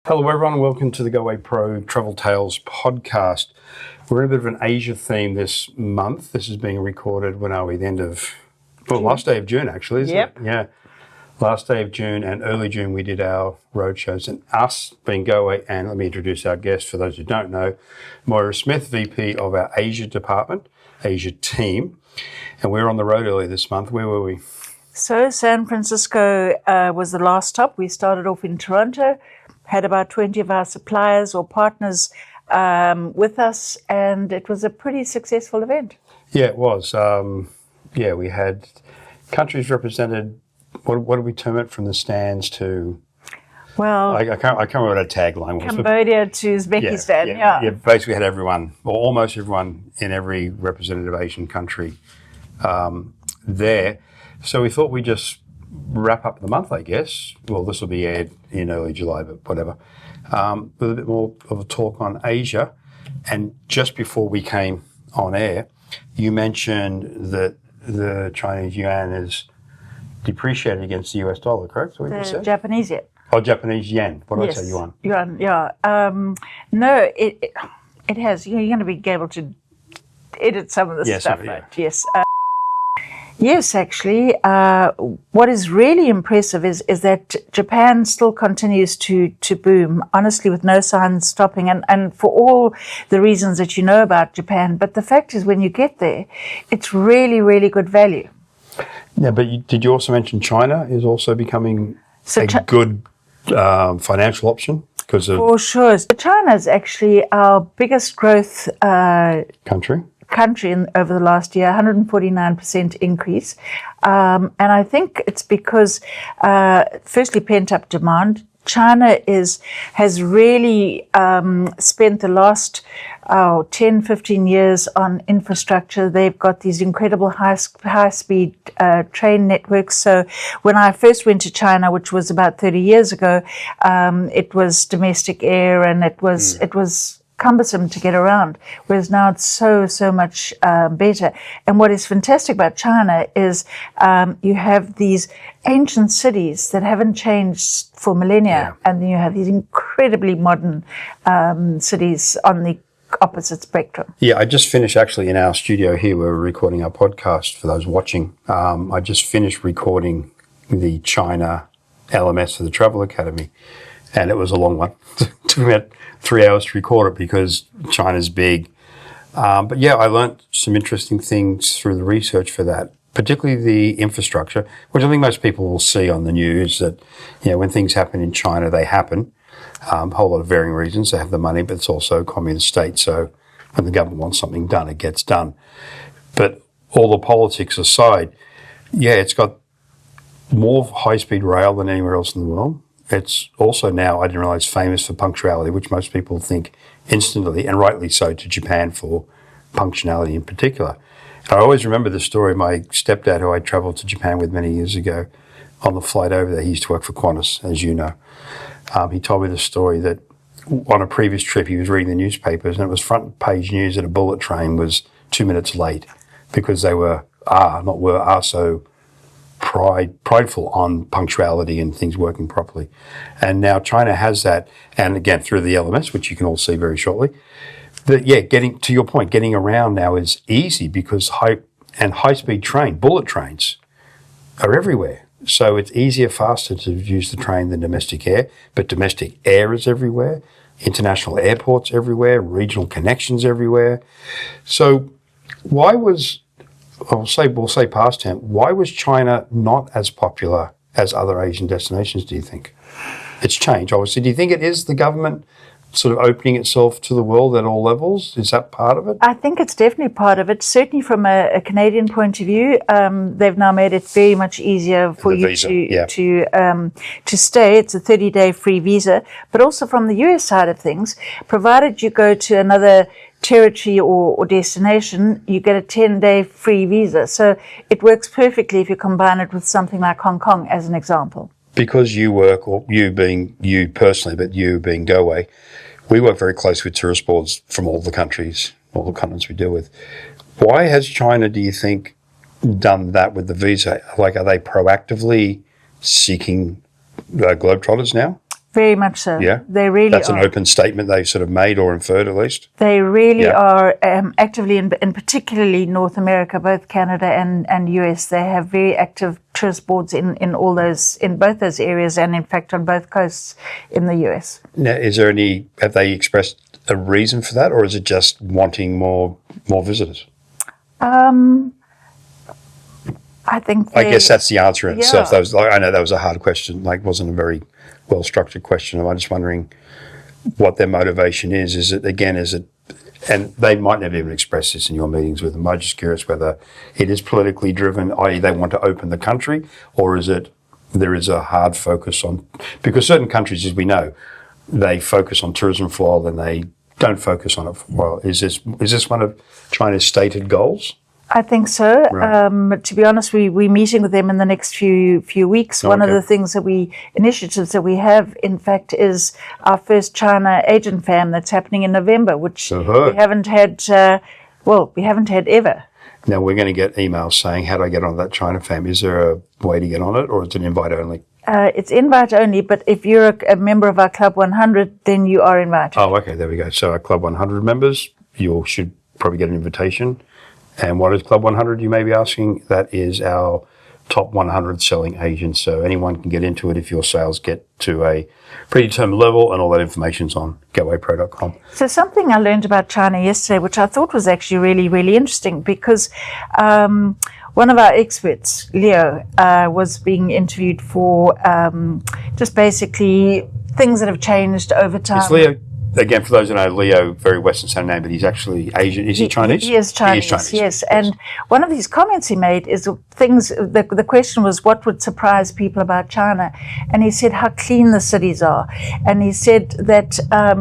Hello everyone and welcome to the Goway Pro Travel Tales podcast. We're in a bit of an Asia theme this month. This is being recorded when are we? The end of, last day of June actually, isn't it? Yeah. Last day of June and early June we did our road shows, and us being Goway, and let me introduce our guest for those who don't know, Moira Smith, VP of our Asia department, Asia team. And we were on the road earlier this month. Where were we? So San Francisco was the last stop. We started off in Toronto, had about 20 of our suppliers or partners with us, and it was a pretty successful event. Yeah, it was. We had countries represented. What did we term it, from the stands to? Well, I can't remember what our tagline was. Cambodia to Uzbekistan. Yeah, basically had everyone, or almost everyone in every representative Asian country there. So we thought we'd just wrap up the month, I guess. Well, this will be aired in early July, but whatever. With a bit more of a talk on Asia. And just before we came on air, you mentioned that the Chinese yuan is depreciated against the US dollar, correct? What did you say? Japanese yen. Oh, Japanese yen. What did I say, yuan? Yuan, yeah. No, it has. You're going to be able to edit some of this stuff, right? Yes. Yes, actually. What is really impressive is that Japan still continues to boom, honestly, with no signs stopping, and for all the reasons that you know about Japan. But the fact is, when you get there, it's really, really good value. Yeah, but did you also mention China is also becoming good financial option? For sure. So China is actually our biggest growth country over the last year, 149% increase. And I think it's because, firstly, pent-up demand. China has really spent the last 10, 15 years on infrastructure. They've got these incredible high-speed train networks. So when I first went to China, which was about 30 years ago, it was domestic air, and it was cumbersome to get around, whereas now it's so much better. And what is fantastic about China is you have these ancient cities that haven't changed for millennia, and then you have these incredibly modern cities on the opposite spectrum. Yeah, I just finished actually in our studio here. We're recording our podcast for those watching. I just finished recording the China LMS for the Travel Academy, and it was a long one. It took me about 3 hours to record it because China's big. But yeah, I learned some interesting things through the research for that, particularly the infrastructure, which I think most people will see on the news, that, you know, when things happen in China, they happen. A whole lot of varying reasons. They have the money, but it's also a communist state. So when the government wants something done, it gets done. But all the politics aside, yeah, it's got more high-speed rail than anywhere else in the world. It's also now, I didn't realize, famous for punctuality, which most people think instantly, and rightly so, to Japan for punctuality in particular. And I always remember the story of my stepdad, who I traveled to Japan with many years ago. On the flight over there, he used to work for Qantas, as you know. He told me the story that on a previous trip, he was reading the newspapers, and it was front page news that a bullet train was 2 minutes late because they are so prideful on punctuality and things working properly. And now China has that, and again, through the LMS, which you can all see very shortly, getting to your point, getting around now is easy because high-speed bullet trains are everywhere. So it's easier, faster to use the train than domestic air, but domestic air is everywhere, international airports everywhere, regional connections everywhere. So we'll say past tense, why was China not as popular as other Asian destinations, do you think? It's changed, obviously. Do you think it is the government sort of opening itself to the world at all levels? Is that part of it? I think it's definitely part of it. Certainly from a Canadian point of view, they've now made it very much easier for you to stay. It's a 30-day free visa. But also from the US side of things, provided you go to another territory or destination, you get a 10-day free visa. So it works perfectly if you combine it with something like Hong Kong, as an example. Because you work, or you being you personally, but you being Goway, we work very closely with tourist boards from all the countries, all the continents we deal with. Why has China, do you think, done that with the visa? Like, are they proactively seeking Globetrotters now? Very much so. Yeah? They really That's are. an open statement they've sort of made or inferred at least? They really Yeah. are actively, in particularly North America, both Canada and US, they have very active tourist boards in both those areas, and in fact on both coasts in the US. Now, have they expressed a reason for that, or is it just wanting more visitors? I think I guess that's the answer in itself. Yeah. I know that was a hard question, wasn't a very well-structured question. I'm just wondering what their motivation is. Is it, and they might never even express this in your meetings with them. I'm just curious whether it is politically driven, i.e. they want to open the country, or is it there is a hard focus on, because certain countries, as we know, they focus on tourism for a while, then they don't focus on it for a while. Is this one of China's stated goals? I think so. Right. To be honest, we're meeting with them in the next few weeks. One of okay. the things initiatives that we have, in fact, is our first China Agent Fam that's happening in November, which we haven't had. We haven't had ever. Now we're going to get emails saying, "How do I get on that China Fam?" Is there a way to get on it, or is it invite only? It's invite only, but if you're a member of our Club 100, then you are invited. Oh, okay, there we go. So our Club 100 members, you should probably get an invitation. And what is Club 100, you may be asking? That is our top 100 selling agents. So anyone can get into it if your sales get to a predetermined level, and all that information's on gowaypro.com. So something I learned about China yesterday, which I thought was actually really, really interesting, because one of our experts, Leo, was being interviewed for just basically things that have changed over time. Is Leo, again, for those who know, Leo, very Western sounding name, but he's actually Asian. Is he Chinese? He is Chinese, yes. And one of these comments he made is the question was, what would surprise people about China? And he said how clean the cities are. And he said that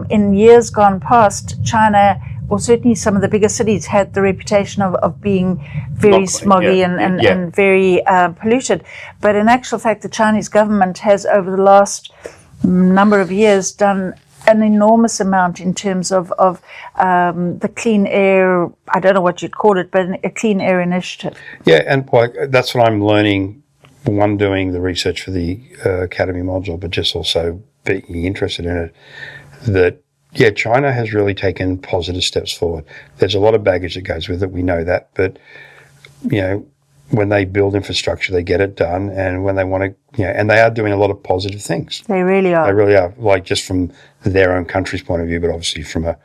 in years gone past, China, or certainly some of the bigger cities, had the reputation of being very smoggy and very polluted. But in actual fact, the Chinese government has, over the last number of years, done an enormous amount in terms of the clean air, I don't know what you'd call it, but a clean air initiative. Yeah, and that's what I'm learning, one, doing the research for the Academy module, but just also being interested in it, that, yeah, China has really taken positive steps forward. There's a lot of baggage that goes with it, we know that, but, when they build infrastructure, they get it done, and when they want to, and they are doing a lot of positive things. They really are. They really are, just from their own country's point of view, but obviously from a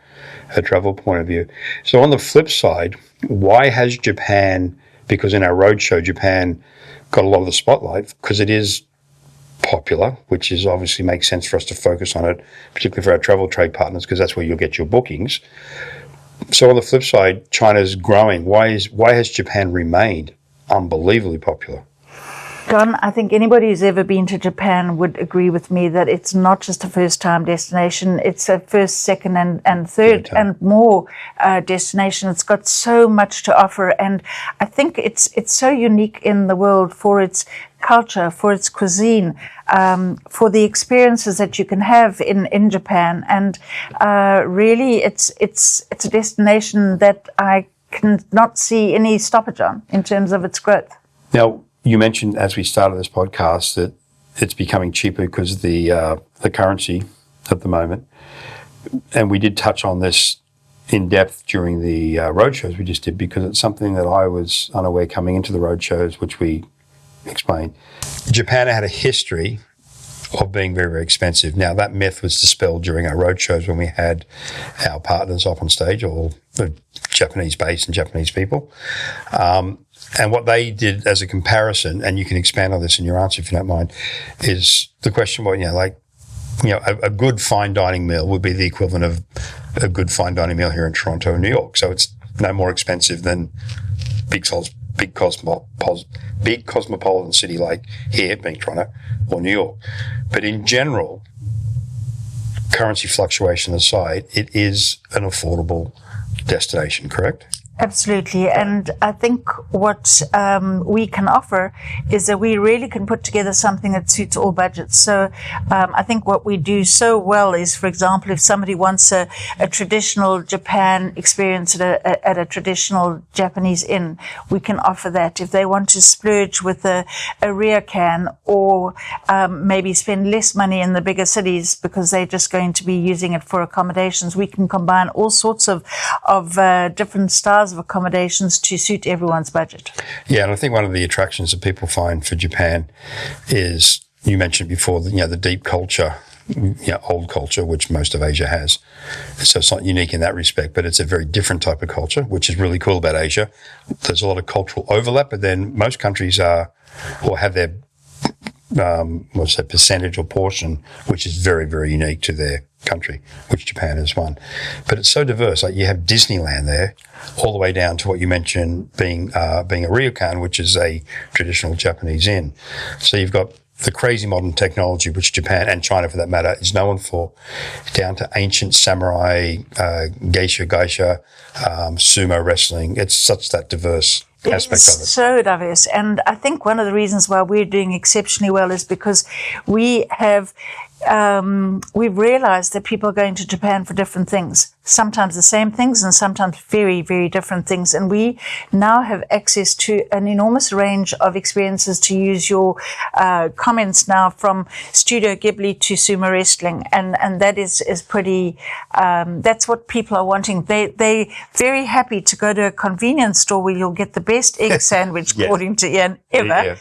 travel point of view. So on the flip side, why has Japan, because in our roadshow, Japan got a lot of the spotlight, because it is popular, which is obviously makes sense for us to focus on it, particularly for our travel trade partners, because that's where you'll get your bookings. So on the flip side, China's growing. Why has Japan remained unbelievably popular? John, I think anybody who's ever been to Japan would agree with me that it's not just a first-time destination. It's a first, second, and third and more destination. It's got so much to offer, and I think it's so unique in the world for its culture, for its cuisine, for the experiences that you can have in Japan, and really, it's a destination that I can not see any stoppage on in terms of its growth. Now, you mentioned as we started this podcast that it's becoming cheaper because of the currency at the moment, and we did touch on this in depth during the roadshows we just did, because it's something that I was unaware coming into the roadshows, which we explained. Japan had a history of being very, very expensive. Now, that myth was dispelled during our roadshows when we had our partners up on stage, all the Japanese-based and Japanese people. And what they did as a comparison, and you can expand on this in your answer if you don't mind, is the question, a good fine dining meal would be the equivalent of a good fine dining meal here in Toronto or New York. So it's no more expensive than big cosmopolitan city like here, being Toronto or New York. But in general, currency fluctuation aside, it is an affordable destination, correct? Absolutely. And I think what we can offer is that we really can put together something that suits all budgets. So I think what we do so well is, for example, if somebody wants a traditional Japan experience at a traditional Japanese inn, we can offer that. If they want to splurge with a ryokan, or maybe spend less money in the bigger cities because they're just going to be using it for accommodations, we can combine all sorts of different styles of accommodations to suit everyone's budget. Yeah, and I think one of the attractions that people find for Japan is, you mentioned before, the deep culture, old culture, which most of Asia has. So it's not unique in that respect, but it's a very different type of culture, which is really cool about Asia. There's a lot of cultural overlap, but then most countries are, or have their percentage or portion, which is very, very unique to their country, which Japan is one. But it's so diverse. Like, you have Disneyland there, all the way down to what you mentioned being a ryokan, which is a traditional Japanese inn. So you've got the crazy modern technology, which Japan and China, for that matter, is known for, down to ancient samurai, geisha, sumo wrestling. It's such that diverse aspect of it. So diverse. And I think one of the reasons why we're doing exceptionally well is because we have we've realized that people are going to Japan for different things, sometimes the same things and sometimes very, very different things. And we now have access to an enormous range of experiences, to use your comments now, from Studio Ghibli to sumo wrestling. And that is pretty, that's what people are wanting. They're very happy to go to a convenience store where you'll get the best egg sandwich, according to Ian, ever.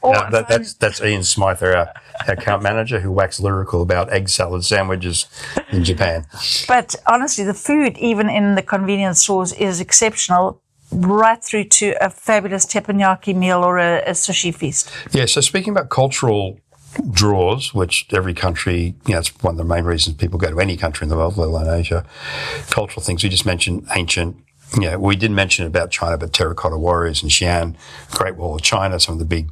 No, that's Ian Smythe, our account manager, who waxed lyrical about egg salad sandwiches in Japan. But honestly, the food, even in the convenience stores, is exceptional, right through to a fabulous teppanyaki meal or a sushi feast. Yeah, so speaking about cultural draws, which every country, it's one of the main reasons people go to any country in the world, let alone Asia. Cultural things, we just mentioned ancient. We didn't mention about China, but terracotta warriors in Xi'an, Great Wall of China, some of the big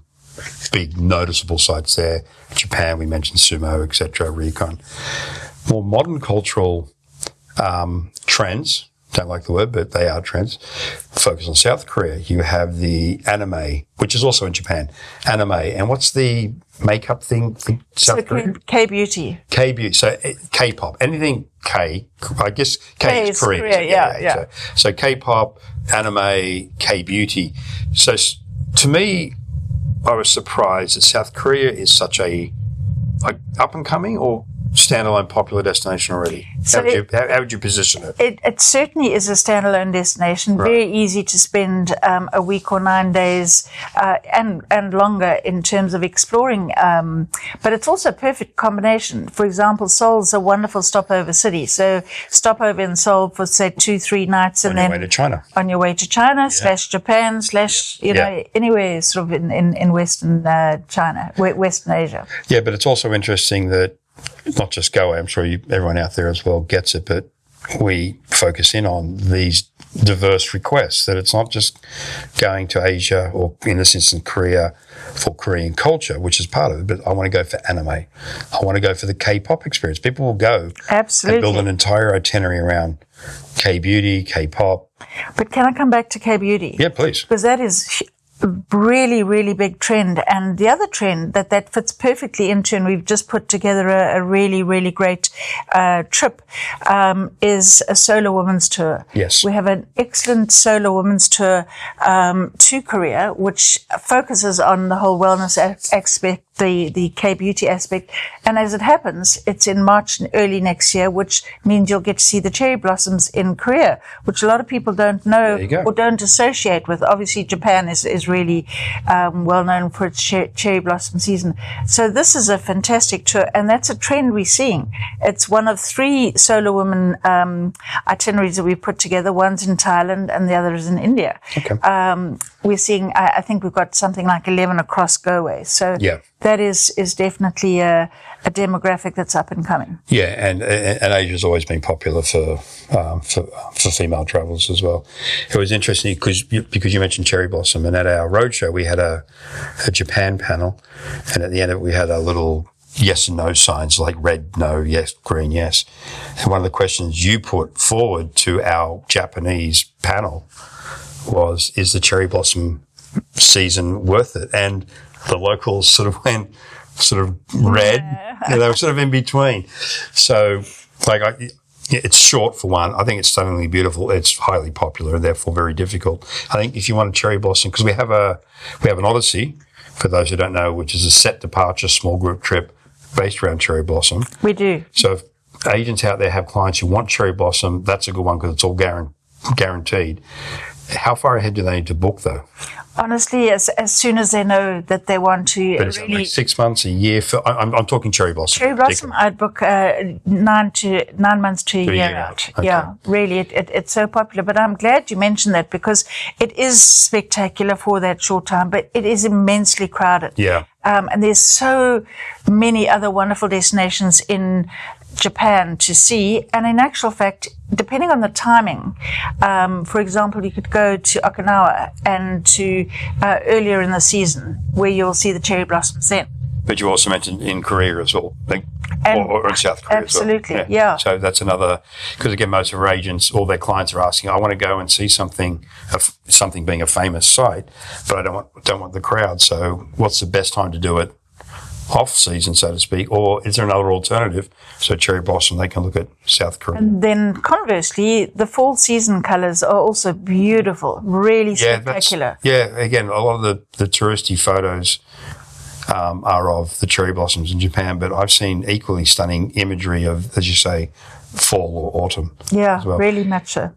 noticeable sites there. Japan, we mentioned sumo, etc., ryokan. More modern cultural trends, don't like the word, but they are trends. Focus on South Korea. You have the anime, which is also in Japan. Anime. And what's the makeup thing? South Korea? K-beauty. K-beauty. So K-pop. Anything K. I guess K is Korean. Korea, yeah. So K-pop, anime, K-beauty. So to me, I was surprised that South Korea is such a up-and-coming or standalone popular destination already. So how would you position it? It certainly is a standalone destination, right. Very easy to spend a week or 9 days and longer in terms of exploring. But it's also a perfect combination. For example, Seoul's a wonderful stopover city. So stopover in Seoul for, say, 2-3 nights, and then on your way to China. On your way to China, / Japan, / anywhere sort of in Western China, Western Asia. Yeah, but it's also interesting that not just Goway, I'm sure everyone out there as well gets it, but we focus in on these diverse requests, that it's not just going to Asia, or in this instance Korea, for Korean culture, which is part of it, but I want to go for anime. I want to go for the K-pop experience. People will go Absolutely. And build an entire itinerary around K-beauty, K-pop. But can I come back to K-beauty? Yeah, please. Because that is really, really big trend. And the other trend that fits perfectly into, and we've just put together a really, really great trip, is a solo women's tour. Yes. We have an excellent solo women's tour to Korea, which focuses on the whole wellness aspect, the K-beauty aspect. And as it happens, it's in March and early next year, which means you'll get to see the cherry blossoms in Korea, which a lot of people don't know or don't associate with. Obviously, Japan is really well known for its cherry blossom season. So this is a fantastic tour, and that's a trend we're seeing. It's one of 3 solo women itineraries that we've put together. One's in Thailand and the other is in India. Okay. We're seeing, I think we've got something like 11 across Goway. So that is definitely a demographic that's up and coming. Yeah, and Asia's always been popular for female travellers as well. It was interesting because you mentioned cherry blossom, and at our roadshow we had a Japan panel, and at the end of it we had a little yes and no signs, like red no, yes, green yes. And one of the questions you put forward to our Japanese panel was, is the cherry blossom season worth it? And the locals sort of went sort of red. Yeah. They were sort of in between. So, it's short for one. I think it's stunningly beautiful. It's highly popular and therefore very difficult. I think if you want a cherry blossom, because we have an Odyssey, for those who don't know, which is a set departure small group trip based around cherry blossom. We do. So if agents out there have clients who want cherry blossom, that's a good one because it's all guaranteed. How far ahead do they need to book, though? Honestly, as soon as they know that they want to. But is it like 6 months, a year? I'm talking cherry blossom. Cherry blossom, I'd book 9 months to a year out. Okay. Yeah, really, it's so popular. But I'm glad you mentioned that because it is spectacular for that short time, but it is immensely crowded. Yeah. And there's so many other wonderful destinations in Japan to see, and in actual fact, depending on the timing, for example, you could go to Okinawa and to earlier in the season where you'll see the cherry blossoms then. But you also mentioned in Korea as well, or in South Korea absolutely, as well. Yeah. So that's another, because again, most of our agents, all their clients are asking, I want to go and see something being a famous site, but I don't want the crowd. So what's the best time to do it? Off season, so to speak, or is there another alternative? So cherry blossom, they can look at South Korea. And then conversely, the fall season colours are also beautiful, really spectacular. Again, a lot of the touristy photos are of the cherry blossoms in Japan, but I've seen equally stunning imagery of, as you say, fall or autumn. Yeah, as well. Really much so.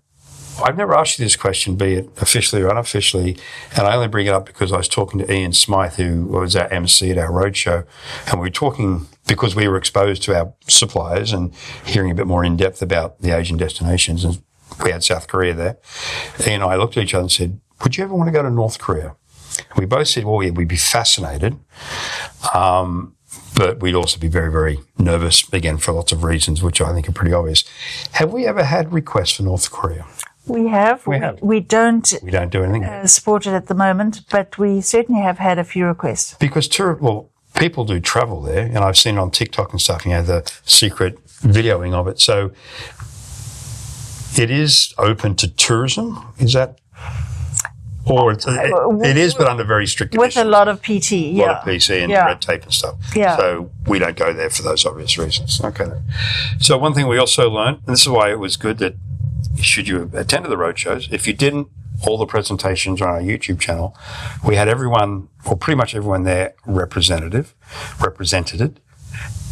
I've never asked you this question, be it officially or unofficially, and I only bring it up because I was talking to Ian Smythe, who was our MC at our roadshow, and we were talking because we were exposed to our suppliers and hearing a bit more in depth about the Asian destinations, and we had South Korea there. Ian and I looked at each other and said, would you ever want to go to North Korea? We both said, well, yeah, we'd be fascinated, but we'd also be very, very nervous, again, for lots of reasons, which I think are pretty obvious. Have we ever had requests for North Korea? We have. We don't do anything support it at the moment, but we certainly have had a few requests. Because people do travel there, and I've seen it on TikTok and stuff, the secret videoing of it. So it is open to tourism, is that? Or it is, but under very strict conditions. With a lot of PT, A lot of PC and red tape and stuff. Yeah. So we don't go there for those obvious reasons. Okay. So one thing we also learned, and this is why it was good that should you have attended the roadshows, if you didn't, all the presentations on our YouTube channel, we had everyone, or pretty much everyone there, represented.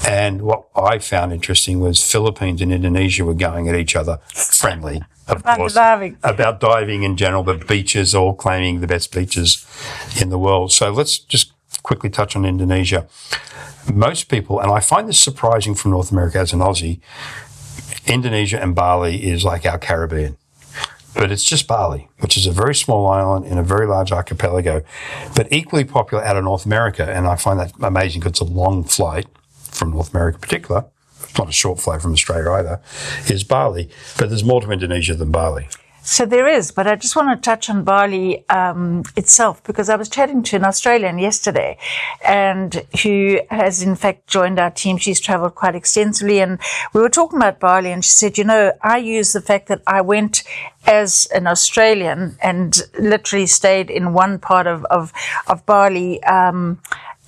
And what I found interesting was Philippines and Indonesia were going at each other friendly, of course, about diving in general, but beaches, all claiming the best beaches in the world. So let's just quickly touch on Indonesia. Most people, and I find this surprising from North America as an Aussie, Indonesia and Bali is like our Caribbean. But it's just Bali, which is a very small island in a very large archipelago, but equally popular out of North America. And I find that amazing because it's a long flight from North America in particular. It's not a short flight from Australia either, is Bali. But there's more to Indonesia than Bali. So there is, but I just want to touch on Bali itself, because I was chatting to an Australian yesterday and who has in fact joined our team. She's traveled quite extensively, and we were talking about Bali, and she said, I use the fact that I went as an Australian and literally stayed in one part of Bali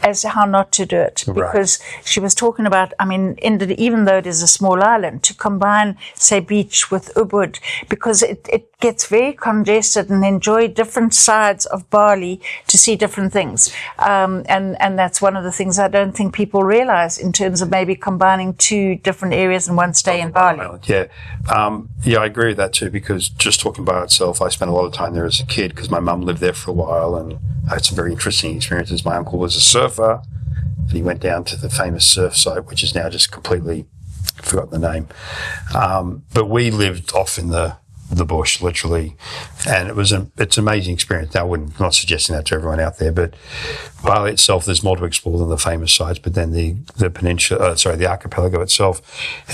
as how not to do it, because she was talking about, even though it is a small island, to combine, say, beach with Ubud, because it gets very congested, and enjoy different sides of Bali to see different things. And that's one of the things I don't think people realize in terms of maybe combining two different areas in one stay in Bali. Yeah. I agree with that too, because just talking by itself, I spent a lot of time there as a kid because my mum lived there for a while, and I had some very interesting experiences. My uncle was a surfer, and he went down to the famous surf site, which is now just completely forgotten the name. But we lived off in the bush, literally, and it's an amazing experience. Now, I'm not suggesting that to everyone out there, but Bali itself, there's more to explore than the famous sites, but then the peninsula, the archipelago itself,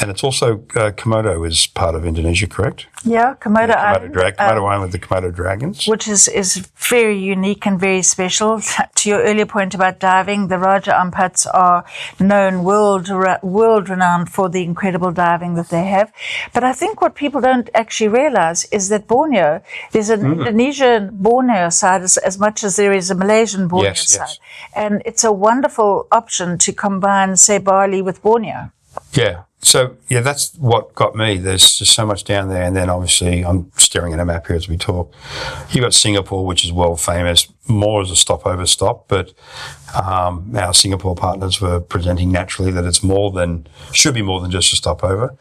and it's also Komodo is part of Indonesia, correct? Yeah, Komodo Island. Komodo Island with the Komodo dragons. Which is very unique and very special. To your earlier point about diving, the Raja Ampats are known world-renowned for the incredible diving that they have. But I think what people don't actually realize realize is that Borneo, there's an Indonesian Borneo side as much as there is a Malaysian Borneo side. And it's a wonderful option to combine, say, Bali with Borneo. Yeah. So, yeah, that's what got me. There's just so much down there. And then obviously I'm staring at a map here as we talk. You got Singapore, which is world famous, more as a stopover stop. But our Singapore partners were presenting naturally that should be more than just a stopover.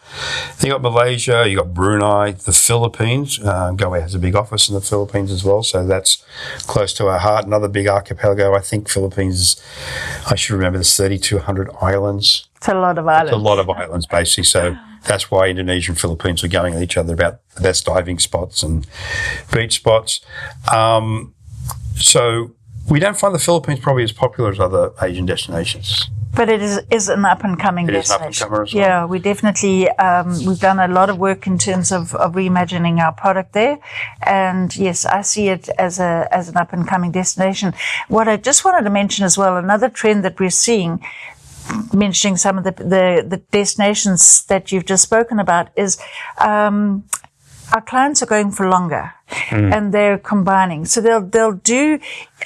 Then you got Malaysia, you got Brunei, the Philippines. Goway has a big office in the Philippines as well. So that's close to our heart. Another big archipelago. I think Philippines, I should remember, there's 3,200 islands. It's a lot of islands. It's a lot of islands, basically. So that's why Indonesia and Philippines are going at each other about the best diving spots and beach spots. So we don't find the Philippines probably as popular as other Asian destinations. But it is an up-and-coming destination. It is an up-and-comer as well. Yeah, we definitely, we've done a lot of work in terms of reimagining our product there. And yes, I see it as an up-and-coming destination. What I just wanted to mention as well, another trend that we're seeing, mentioning some of the destinations that you've just spoken about, is our clients are going for longer and they're combining. So they'll do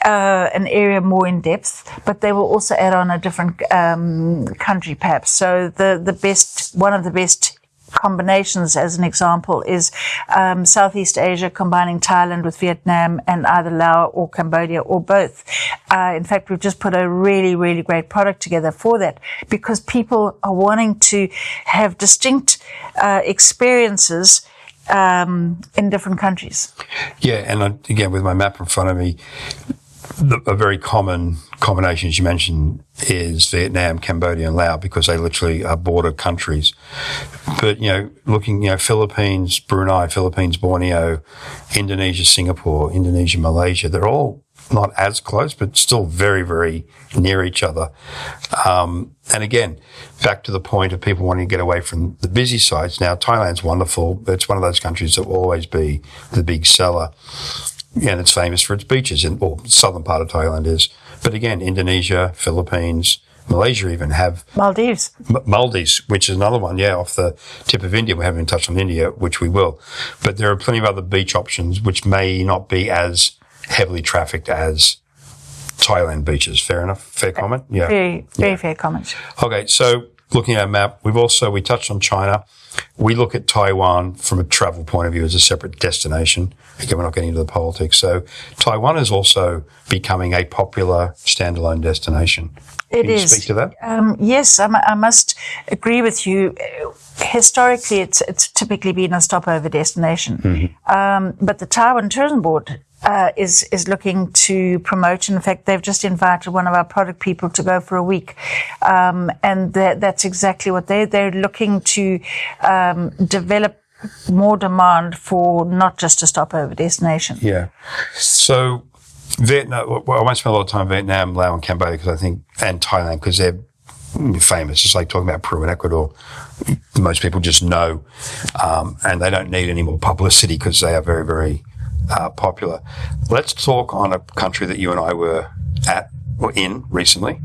an area more in depth, but they will also add on a different country perhaps. So one of the best combinations, as an example, is Southeast Asia combining Thailand with Vietnam and either Laos or Cambodia or both. In fact, we've just put a really, really great product together for that because people are wanting to have distinct experiences in different countries. Yeah, and again, with my map in front of me, a very common combination, as you mentioned, is Vietnam, Cambodia, and Laos because they literally are border countries. But, looking, Philippines, Brunei, Philippines, Borneo, Indonesia, Singapore, Indonesia, Malaysia, they're all not as close, but still very, very near each other. And again, back to the point of people wanting to get away from the busy sites. Now, Thailand's wonderful. It's one of those countries that will always be the big seller. And it's famous for its beaches, the southern part of Thailand is. But again, Indonesia, Philippines, Malaysia even have... Maldives. Maldives, which is another one, off the tip of India. We haven't even touched on India, which we will. But there are plenty of other beach options which may not be as heavily trafficked as Thailand beaches. Fair enough? Fair comment? Yeah. Very fair comment. Okay, so looking at our map, we touched on China. We look at Taiwan from a travel point of view as a separate destination. Again, we're not getting into the politics. So Taiwan is also becoming a popular standalone destination. Can you speak to that? Yes, I must agree with you. Historically, it's typically been a stopover destination. Mm-hmm. But the Taiwan Tourism Board is looking to promote. In fact, they've just invited one of our product people to go for a week. And that's exactly what they're looking to develop more demand for not just a stopover destination. Yeah. So Vietnam, I won't spend a lot of time in Vietnam, Laos and Cambodia and Thailand because they're famous. It's like talking about Peru and Ecuador. Most people just know, and they don't need any more publicity because they are very, very popular. Let's talk on a country that you and I were in recently,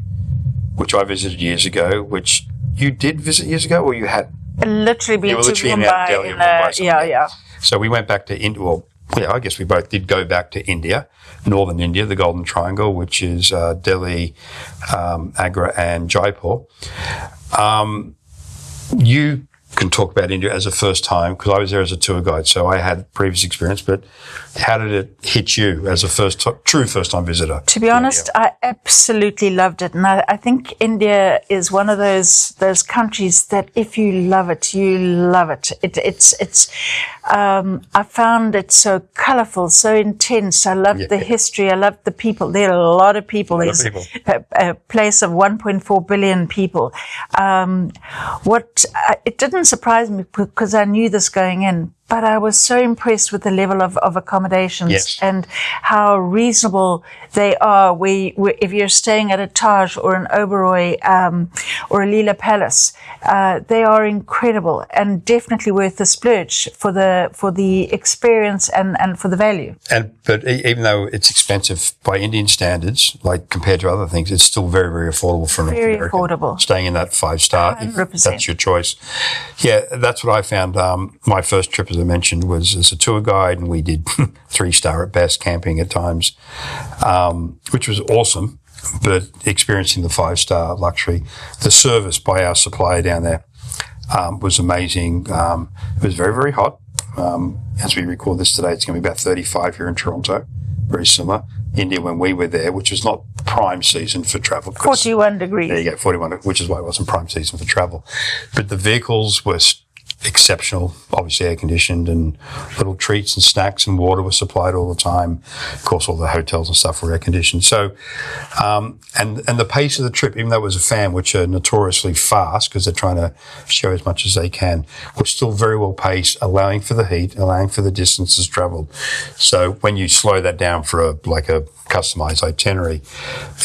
which I visited years ago, which you did visit years ago, or you had? Literally been to Mumbai. Delhi and Mumbai. Yeah. So we went back to India. Well, I guess we both did go back to India, northern India, the Golden Triangle, which is Delhi, Agra, and Jaipur. You can talk about India as a first time because I was there as a tour guide, so I had previous experience. But how did it hit you as a true first time visitor? To be honest, I absolutely loved it, and I think India is one of those countries that if you love it, you love it. I found it so colourful, so intense. I loved the history. I loved the people. There are a lot of people. There's a place of 1.4 billion people. It didn't surprise me because I knew this going in, but I was so impressed with the level of accommodations and how reasonable they are. If you're staying at a Taj or an Oberoi or a Leela Palace, they are incredible and definitely worth the splurge for the experience and for the value. But even though it's expensive by Indian standards, like compared to other things, it's still very, very affordable for an American. Very affordable. Staying in that 5-star, if that's your choice. Yeah, that's what I found. My first trip as as I mentioned, was as a tour guide, and we did 3-star at best camping at times, which was awesome. But experiencing the 5-star luxury, the service by our supplier down there was amazing. It was very, very hot. As we record this today, it's going to be about 35 here in Toronto. Very similar. India, when we were there, which was not prime season for travel. 41 degrees. There you go, 41, which is why it wasn't prime season for travel. But the vehicles were exceptional, obviously air conditioned, and little treats and snacks and water were supplied all the time. Of course, all the hotels and stuff were air conditioned. So, and the pace of the trip, even though it was a fan, which are notoriously fast because they're trying to show as much as they can, was still very well paced, allowing for the heat, allowing for the distances traveled. So when you slow that down for a customized itinerary,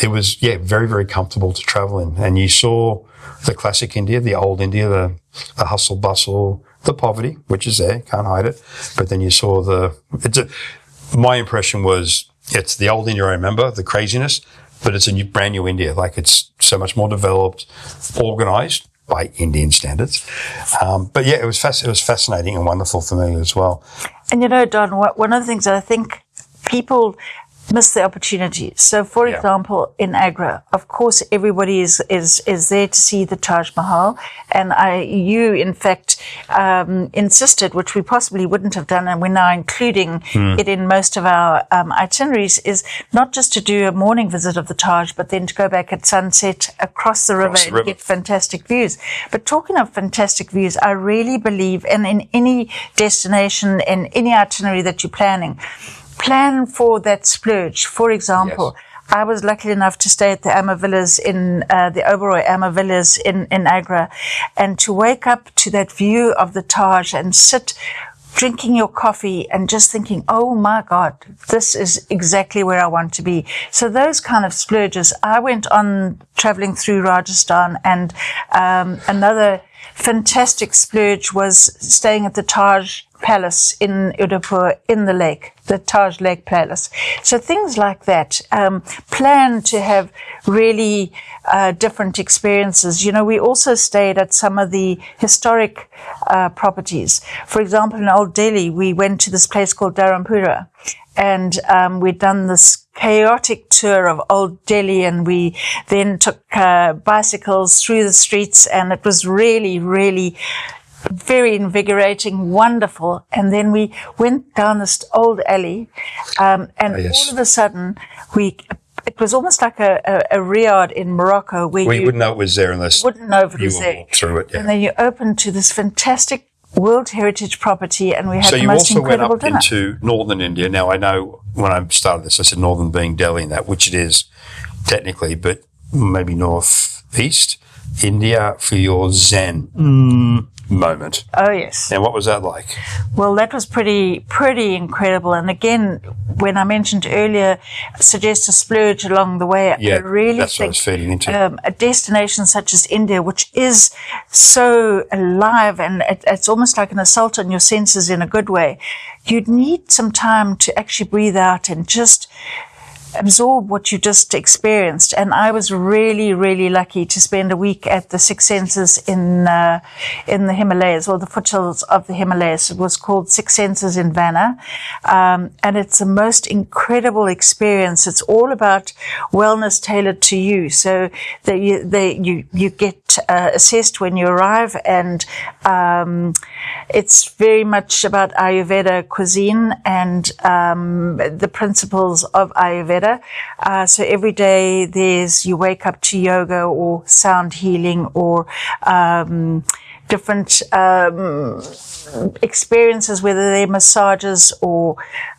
it was, very, very comfortable to travel in. And you saw the classic India, the old India, the hustle bustle, the poverty, which is there, can't hide it. But then you saw my impression was it's the old India I remember, the craziness, but it's a brand new India. Like, it's so much more developed, organized by Indian standards. But yeah, it was fascinating and wonderful for me as well. And Don, one of the things that I think people miss the opportunity. So, for example, in Agra, of course, everybody is there to see the Taj Mahal, and you in fact insisted, which we possibly wouldn't have done, and we're now including it in most of our itineraries, is not just to do a morning visit of the Taj, but then to go back at sunset across the river and get fantastic views. But talking of fantastic views, I really believe, and in any destination, in any itinerary that you're planning, plan for that splurge. For example, I was lucky enough to stay at the Ammer Villas the Oberoi Ammer Villas in Agra, and to wake up to that view of the Taj and sit drinking your coffee and just thinking, oh my God, this is exactly where I want to be. So those kind of splurges. I went on traveling through Rajasthan, and another fantastic splurge was staying at the Taj Palace in Udaipur in the lake, the Taj Lake Palace. So things like that. Plan to have really different experiences. We also stayed at some of the historic properties. For example, in Old Delhi, we went to this place called Dharampura, and we'd done this chaotic tour of Old Delhi, and we then took bicycles through the streets, and it was really, really very invigorating, wonderful. And then we went down this old alley, and all of a sudden it was almost like a riad in Morocco, where you wouldn't know it was there unless wouldn't know if it was there. Through it, and then you opened to this fantastic World Heritage property, and we had the most incredible dinner. So you also went up into northern India. Now, I know when I started this, I said northern being Delhi and that, which it is technically, but maybe northeast India for your Zen moment. Oh, yes. And what was that like? Well, that was pretty incredible. And again, when I mentioned earlier, suggest a splurge along the way, I really that's think what I was feeding into. A destination such as India, which is so alive, and it's almost like an assault on your senses in a good way, you'd need some time to actually breathe out and just absorb what you just experienced. And I was really, really lucky to spend a week at the Six Senses in the Himalayas, or the foothills of the Himalayas. It was called Six Senses in Vanna, and it's the most incredible experience. It's all about wellness tailored to you, so that you get assessed when you arrive, and it's very much about Ayurveda cuisine and the principles of Ayurveda. So every day you wake up to yoga or sound healing or different experiences, whether they're massages or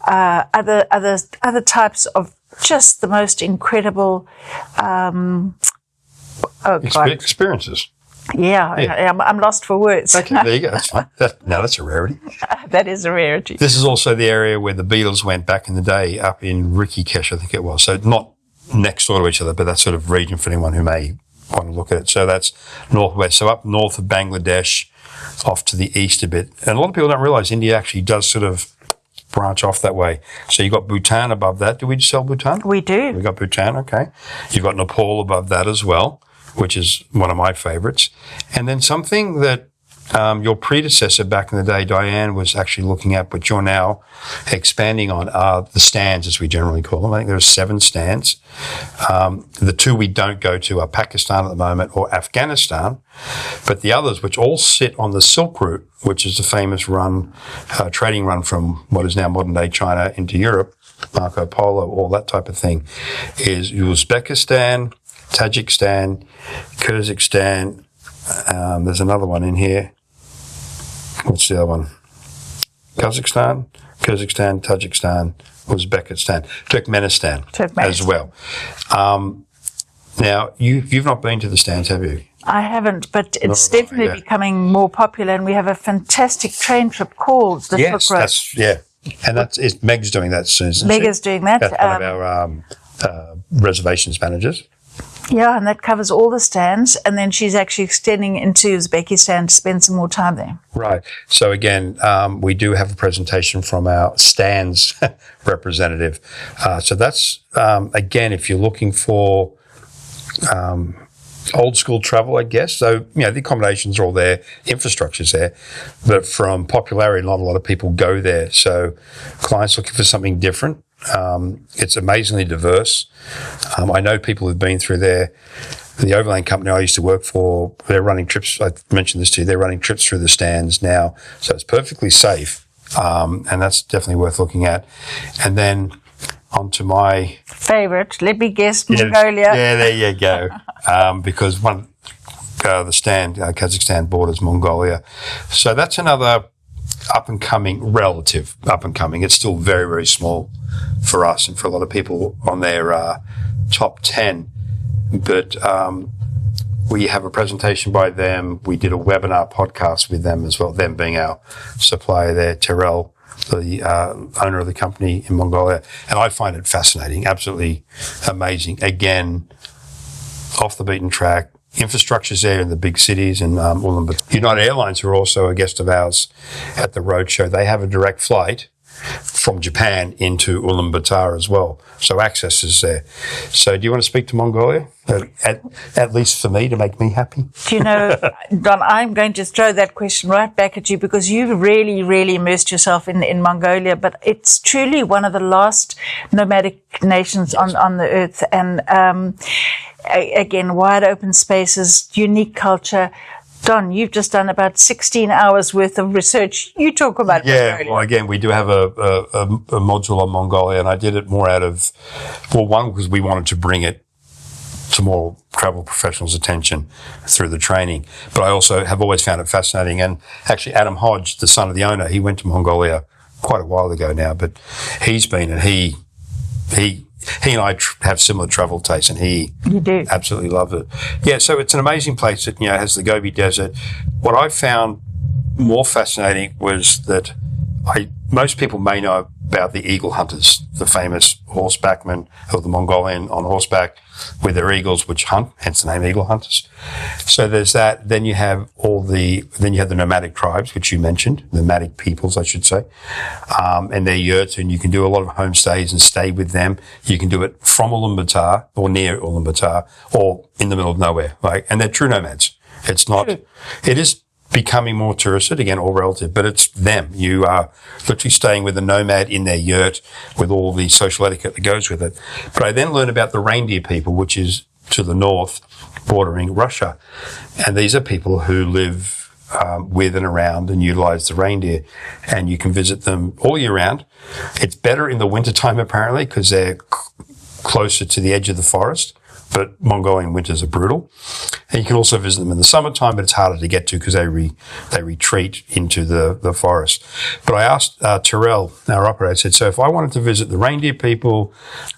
other types of just the most incredible experiences. Yeah. I'm lost for words. Okay, there you go. That's fine. That's a rarity. That is a rarity. This is also the area where the Beatles went back in the day, up in Rishikesh, I think it was. So not next door to each other, but that sort of region for anyone who may want to look at it. So that's northwest. So up north of Bangladesh, off to the east a bit. And a lot of people don't realize India actually does sort of branch off that way. So you've got Bhutan above that. Do we sell Bhutan? We do. We've got Bhutan, okay. You've got Nepal above that as well, which is one of my favorites. And then something that Your predecessor back in the day, Diane, was actually looking at, but you're now expanding on, the stands, as we generally call them. I think there are 7 stands. The 2 we don't go to are Pakistan at the moment or Afghanistan, but the others, which all sit on the Silk Route, which is the famous trading run from what is now modern-day China into Europe, Marco Polo, all that type of thing, is Uzbekistan, Tajikistan, Kyrgyzstan. There's another one in here. What's the other one? Kazakhstan, Tajikistan, Uzbekistan, Turkmenistan as well. Now, you've not been to the stands, have you? I haven't, but it's definitely becoming more popular, and we have a fantastic train trip called the Silk Road. And Meg's doing that soon. Meg is doing that. That's one of our reservations managers. Yeah, and that covers all the stands, and then she's actually extending into Uzbekistan to spend some more time there. Right. So again, we do have a presentation from our stands representative. So that's, again, if you're looking for old school travel, I guess. So, the accommodations are all there, infrastructure's there, but from popularity, not a lot of people go there. So clients looking for something different. It's amazingly diverse. I know people who've been through there. The overland company I used to work for, they're running trips. I mentioned this to you. They're running trips through the stands now. So it's perfectly safe. And that's definitely worth looking at. And then onto my favorite, let me guess, Mongolia. Yeah, there you go. Because the stand, Kazakhstan borders Mongolia. So that's another relative up and coming. It's still very, very small for us and for a lot of people on their top 10. But we have a presentation by them. We did a webinar podcast with them as well, them being our supplier there, Terrell, the owner of the company in Mongolia. And I find it fascinating, absolutely amazing. Again, off the beaten track. Infrastructure's there in the big cities and Ulaanbaatar. United Airlines, who are also a guest of ours at the roadshow, they have a direct flight from Japan into Ulaanbaatar as well. So access is there. So do you want to speak to Mongolia? At least for me, to make me happy? Do you know, Don, I'm going to throw that question right back at you because you've really, really immersed yourself in Mongolia, but it's truly one of the last nomadic nations on the earth. And again, wide open spaces, unique culture. Don, you've just done about 16 hours worth of research. You talk about Mongolia. Well, again, we do have a module on Mongolia, and I did it more out of, one, because we wanted to bring it to more travel professionals' attention through the training. But I also have always found it fascinating. And actually, Adam Hodge, the son of the owner, he went to Mongolia quite a while ago now, but he's been, and he and I have similar travel tastes, and he absolutely loved it. Yeah, so it's an amazing place that, has the Gobi Desert. What I found more fascinating was that most people may know about the eagle hunters, the famous horsebackmen of the Mongolian on horseback with their eagles, which hunt, hence the name eagle hunters. So there's that. Then you have the nomadic tribes, which you mentioned, nomadic peoples, I should say, and their yurts, and you can do a lot of homestays and stay with them. You can do it from Ulaanbaatar or near Ulaanbaatar or in the middle of nowhere, and they're true nomads. It's not, it is becoming more touristed, again, all relative, but it's them. You are literally staying with a nomad in their yurt with all the social etiquette that goes with it. But I then learned about the reindeer people, which is to the north, bordering Russia. And these are people who live with and around and utilize the reindeer. And you can visit them all year round. It's better in the wintertime, apparently, because they're closer to the edge of the forest. But Mongolian winters are brutal. And you can also visit them in the summertime, but it's harder to get to because they retreat into the forest. But I asked Terrell, our operator, I said, so if I wanted to visit the reindeer people,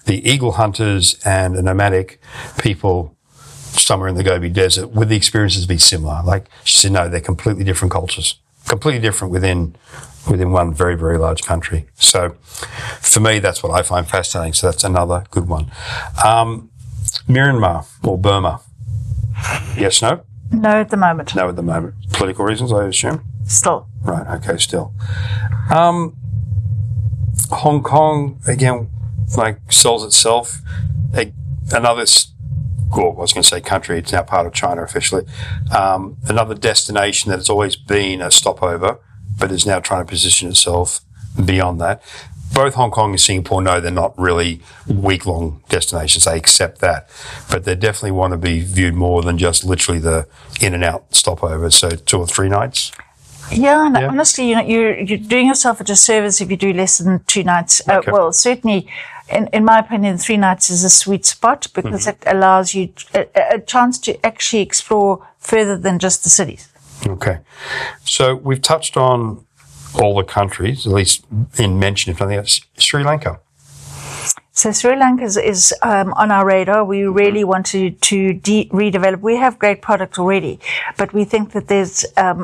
the eagle hunters, and the nomadic people somewhere in the Gobi Desert, would the experiences be similar? She said, no, they're completely different cultures, completely different within one very, very large country. So for me, that's what I find fascinating. So that's another good one. Myanmar or Burma? Yes, no? No at the moment. No at the moment. Political reasons, I assume? Still. Right, okay, still. Hong Kong, again, sells itself. Another or I was going to say country, it's now part of China officially. Another destination that has always been a stopover, but is now trying to position itself beyond that. Both Hong Kong and Singapore know they're not really week-long destinations. They accept that. But they definitely want to be viewed more than just literally the in-and-out stopover. So 2 or 3 nights. Yeah, no, honestly, you're doing yourself a disservice if you do less than 2 nights. Okay. Well, certainly, in my opinion, 3 nights is a sweet spot because it allows you a chance to actually explore further than just the cities. Okay. So we've touched on all the countries, at least in mention, if nothing else. Sri Lanka. So Sri Lanka is on our radar. We really want to redevelop. We have great product already, but we think that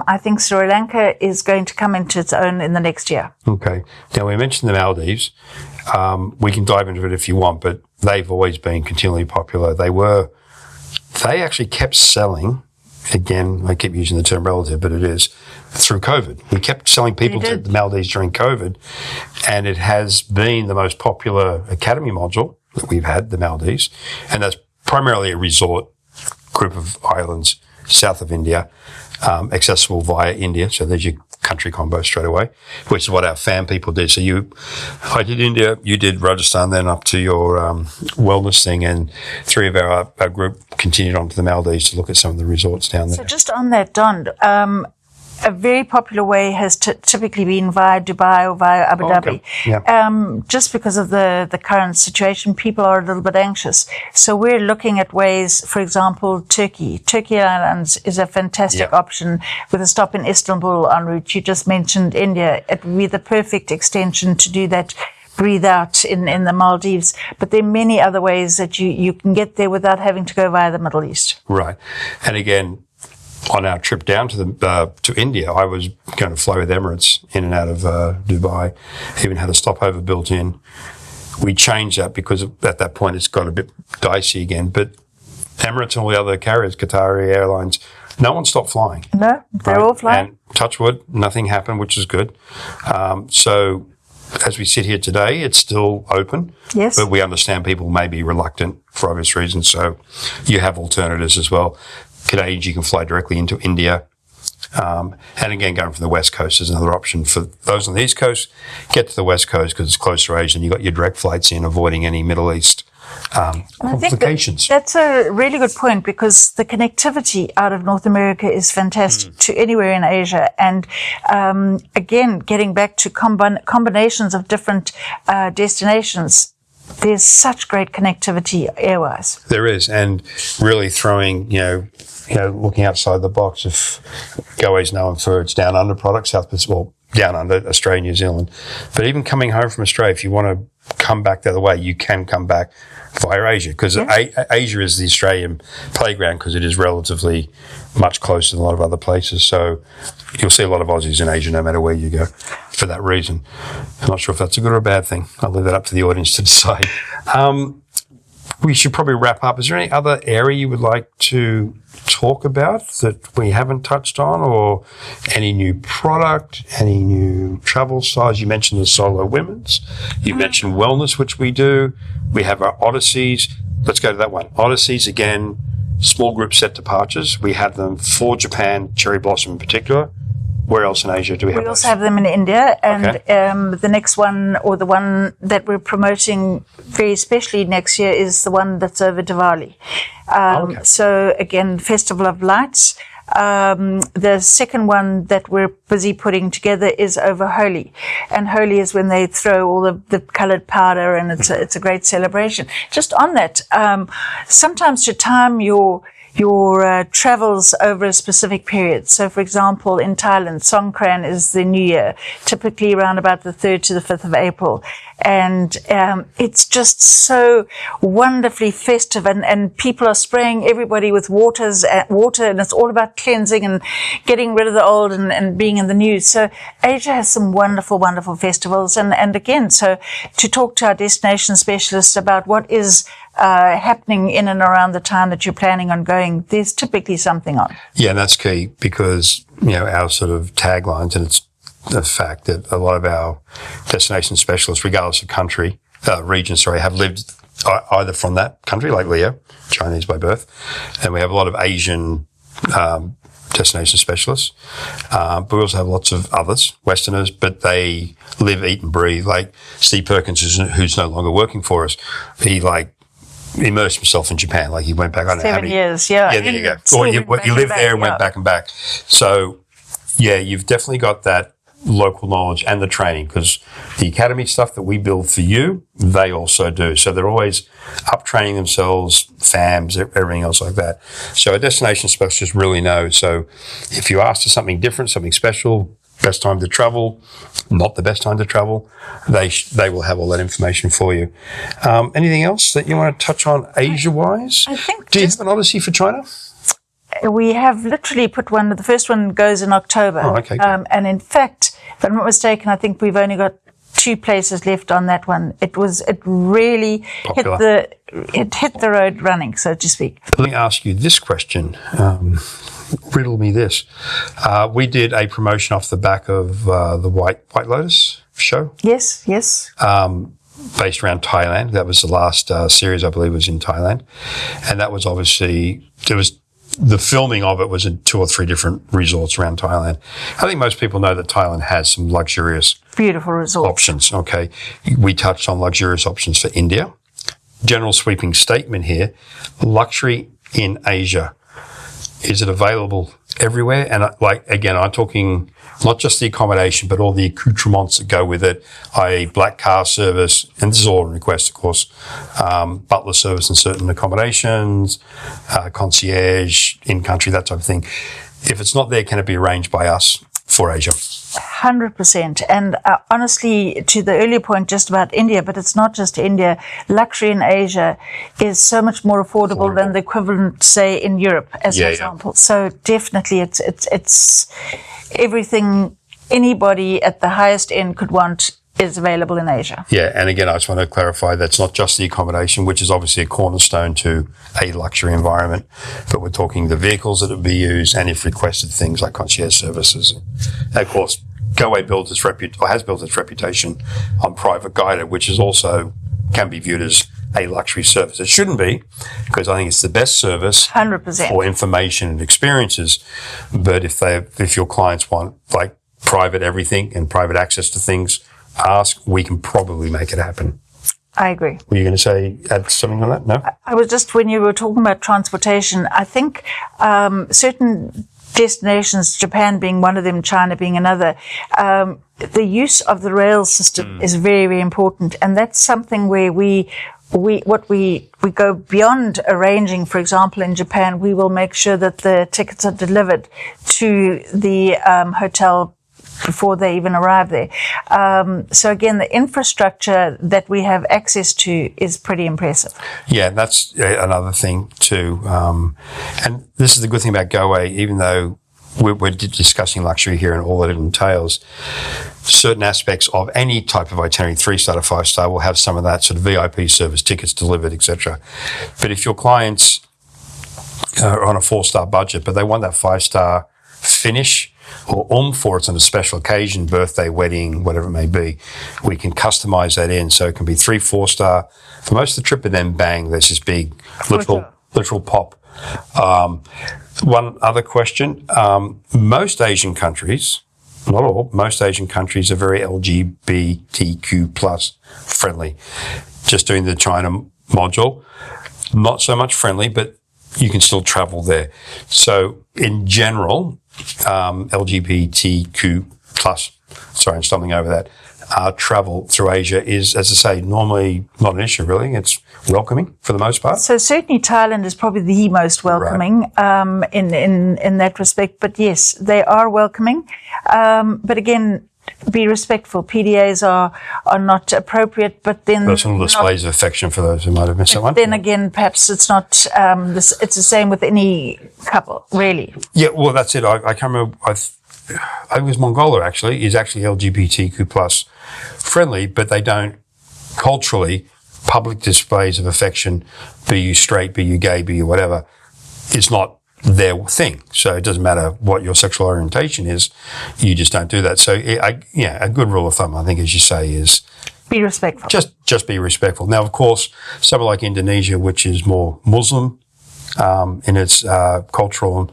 I think Sri Lanka is going to come into its own in the next year. Okay. Now, we mentioned the Maldives. We can dive into it if you want, but they've always been continually popular. They actually kept selling. Again, I keep using the term relative, but it is through COVID. We kept selling people to the Maldives during COVID, and it has been the most popular academy module that we've had, the Maldives, and that's primarily a resort group of islands south of India, accessible via India. So there's your country combo straight away, which is what our fan people did. So I did India, you did Rajasthan, then up to your wellness thing, and 3 of our group continued on to the Maldives to look at some of the resorts down there. So just on that, Don, a very popular way has typically been via Dubai or via Abu Dhabi. Yeah. Just because of the current situation, people are a little bit anxious. So we're looking at ways, for example, Turkey. Turkey Islands is a fantastic option with a stop in Istanbul en route. You just mentioned India. It would be the perfect extension to do that. Breathe out in the Maldives. But there are many other ways that you can get there without having to go via the Middle East. Right. And again, on our trip down to India, I was going to fly with Emirates in and out of Dubai. Even had a stopover built in. We changed that because at that point it's got a bit dicey again. But Emirates and all the other carriers, Qatari Airlines, no one stopped flying. No, they're all flying. And touch wood, nothing happened, which is good. So as we sit here today, it's still open. Yes. But we understand people may be reluctant for obvious reasons. So you have alternatives as well. Canadians, you can fly directly into India. And again, going from the West Coast is another option. For those on the East Coast, get to the West Coast because it's closer to Asia and you've got your direct flights in, avoiding any Middle East complications. That's a really good point because the connectivity out of North America is fantastic to anywhere in Asia. And again, getting back to combinations of different destinations, there's such great connectivity airwise. There is, and really throwing, looking outside the box. If Goway's known for its down under products, down under Australia, New Zealand, but even coming home from Australia, if you want to come back the other way, you can come back via Asia because Asia is the Australian playground because it is relatively much closer than a lot of other places. So you'll see a lot of Aussies in Asia no matter where you go for that reason. I'm not sure if that's a good or a bad thing. I'll leave that up to the audience to decide. We should probably wrap up. Is there any other area you would like to talk about that we haven't touched on, or any new product, any new travel styles? You mentioned the solo women's. You mentioned wellness, which we do. We have our Odysseys. Let's go to that one. Odysseys, again, small group set departures. We have them for Japan, Cherry Blossom in particular. Where else in Asia do we have those? We also have them in India, and the next one, or the one that we're promoting very specially next year, is the one that's over Diwali. So again, Festival of Lights. The second one that we're busy putting together is over Holi, and Holi is when they throw all the coloured powder, and it's a great celebration. Just on that, sometimes to time your travels over a specific period. So, for example, in Thailand, Songkran is the New Year, typically around about the 3rd to the 5th of April. And it's just so wonderfully festive, and people are spraying everybody with water, and it's all about cleansing and getting rid of the old and being in the new. So Asia has some wonderful, wonderful festivals. And again, so to talk to our destination specialists about what is happening in and around the time that you're planning on going, there's typically something on. Yeah, and that's key because, our sort of taglines, and it's the fact that a lot of our destination specialists, regardless of country, region, have lived either from that country, like Leo, Chinese by birth, and we have a lot of Asian destination specialists, but we also have lots of others, Westerners, but they live, eat and breathe. Like Steve Perkins, who's no longer working for us, he immersed himself in Japan. Like he went back, I don't know how 7 many years, yeah. Yeah, there you go. Or you lived there and went back and back. So, yeah, you've definitely got that local knowledge and the training, because the academy stuff that we build for you, they also do. So they're always up training themselves, FAMs, everything else like that. So a destination specialist really knows. So if you ask for something different, something special, best time to travel, not the best time to travel, they will have all that information for you. Anything else that you want to touch on Asia-wise? I think Do you have an Odyssey for China? we have literally put one. The first one goes in October. Oh, okay. Good. And in fact, if I'm not mistaken, I think we've only got 2 places left on that one. It really Popular. hit the road running, so to speak. Let me ask you this question. Riddle me this. We did a promotion off the back of the White Lotus show. Yes. Based around Thailand. That was the last series, I believe, was in Thailand. And that was obviously, the filming of it was in 2 or 3 different resorts around Thailand. I think most people know that Thailand has some luxurious Beautiful resorts. options. Okay. We touched on luxurious options for India. General sweeping statement here. Luxury in Asia. Is it available everywhere? And again, I'm talking not just the accommodation, but all the accoutrements that go with it, i.e. black car service, and this is all on request, of course, butler service in certain accommodations, concierge, in-country, that type of thing. If it's not there, can it be arranged by us for Asia? 100%. And honestly, to the earlier point just about India, but it's not just India. Luxury in Asia is so much more affordable than the equivalent, say, in Europe, as an example. Yeah. So definitely, it's everything anybody at the highest end could want is available in Asia. Yeah, and again, I just want to clarify that's not just the accommodation, which is obviously a cornerstone to a luxury environment, but we're talking the vehicles that would be used, and if requested, things like concierge services. And of course, Goway has built its reputation on private guided, which is also can be viewed as a luxury service. It shouldn't be, because I think it's the best service 100%. for information and experiences. But if your clients want like private everything and private access to things, ask, we can probably make it happen. I agree. Were you going to add something on that? No? I was just, when you were talking about transportation, I think certain destinations, Japan being one of them, China being another, the use of the rail system is very, very important. And that's something where we go beyond arranging. For example, in Japan, we will make sure that the tickets are delivered to the hotel before they even arrive there. So again, the infrastructure that we have access to is pretty impressive. Yeah, that's another thing too. And this is the good thing about Goway, even though we're discussing luxury here and all that it entails, certain aspects of any type of itinerary, 3-star to 5-star, will have some of that sort of VIP service, tickets delivered, etc. But if your clients are on a 4-star budget, but they want that 5-star finish, or for it's on a special occasion, birthday, wedding, whatever it may be, we can customize that in. So it can be 3-4-star for most of the trip, and then bang, there's this big literal pop. One other question. Most Asian countries, not all, most Asian countries are very LGBTQ plus friendly. Just doing the China module, not so much friendly, but you can still travel there. So in general, LGBTQ plus, sorry, I'm stumbling over that, travel through Asia is, as I say, normally not an issue, really. It's welcoming for the most part. So certainly Thailand is probably the most welcoming, right, in that respect. But yes, they are welcoming. But again, be respectful. PDAs are not appropriate, but then personal displays of affection for those who might have missed that one. Then again, perhaps it's not. It's the same with any couple, really. Yeah, well, that's it. I can't remember. I think it was Mongolia. Actually, is actually LGBTQ plus friendly, but they don't culturally public displays of affection. Be you straight, be you gay, be you whatever, is not their thing. So it doesn't matter what your sexual orientation is, you just don't do that. So a good rule of thumb, I think, as you say, is be respectful. Just be respectful. Now, of course, somewhere like Indonesia, which is more Muslim in its cultural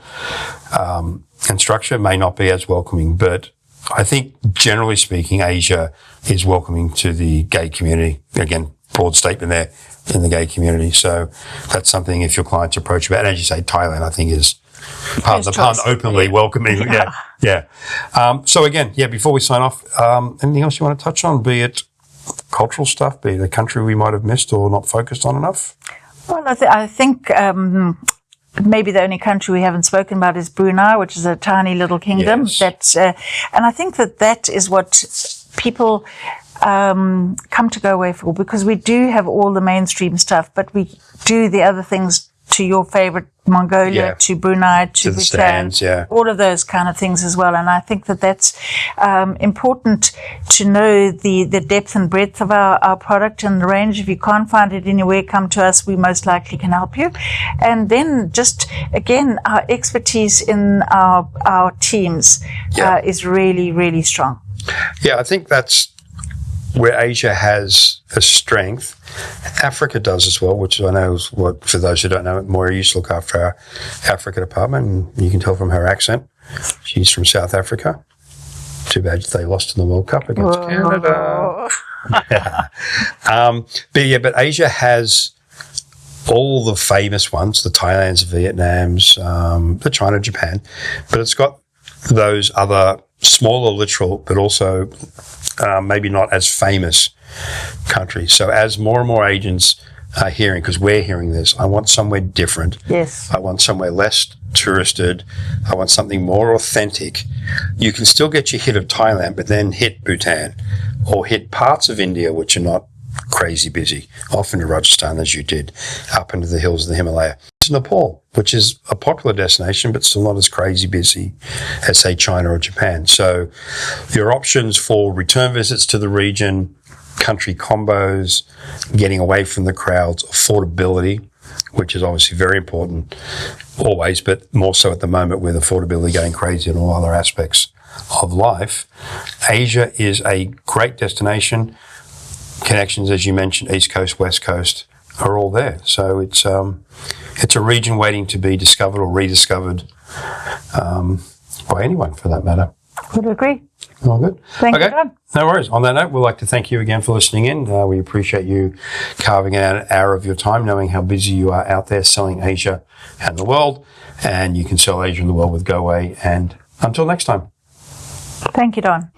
and structure, may not be as welcoming. But I think, generally speaking, Asia is welcoming to the gay community. Again, broad statement there, in the gay community. So that's something, if your clients approach about, and as you say, Thailand, I think, is part of the pun, openly welcoming. Yeah. So again, before we sign off, anything else you want to touch on, be it cultural stuff, be it a country we might have missed or not focused on enough? Well, I think maybe the only country we haven't spoken about is Brunei, which is a tiny little kingdom. Yes. That's, and I think that is what people come to Goway for, because we do have all the mainstream stuff, but we do the other things, to your favorite, Mongolia, to Brunei, to the Bhutan, stands, all of those kind of things as well. And I think that's important to know the depth and breadth of our product and the range. If you can't find it anywhere, come to us. We most likely can help you. And then just, again, our expertise in our teams is really, really strong. Yeah, I think that's where Asia has a strength. Africa does as well, which I know is what, for those who don't know, Moira used to look after our Africa department, and you can tell from her accent, she's from South Africa. Too bad they lost in the World Cup against Canada. But Asia has all the famous ones, the Thailands, the Vietnams, the China, Japan, but it's got those other smaller literal, but also maybe not as famous countries. So as more and more agents are hearing, because we're hearing this, I want somewhere different. Yes. I want somewhere less touristed. I want something more authentic. You can still get your hit of Thailand, but then hit Bhutan or hit parts of India, which are not crazy busy, off into Rajasthan, as you did, up into the hills of the Himalaya. It's Nepal, which is a popular destination, but still not as crazy busy as, say, China or Japan. So your options for return visits to the region, country combos, getting away from the crowds, affordability, which is obviously very important always, but more so at the moment with affordability going crazy in all other aspects of life. Asia is a great destination. Connections, as you mentioned, East Coast, West Coast, are all there. So it's a region waiting to be discovered or rediscovered by anyone, for that matter. Would agree. All good. Thank you, Don. No worries. On that note, we'd like to thank you again for listening in. We appreciate you carving out an hour of your time, knowing how busy you are out there selling Asia and the world. And you can sell Asia and the world with Goway. And until next time. Thank you, Don.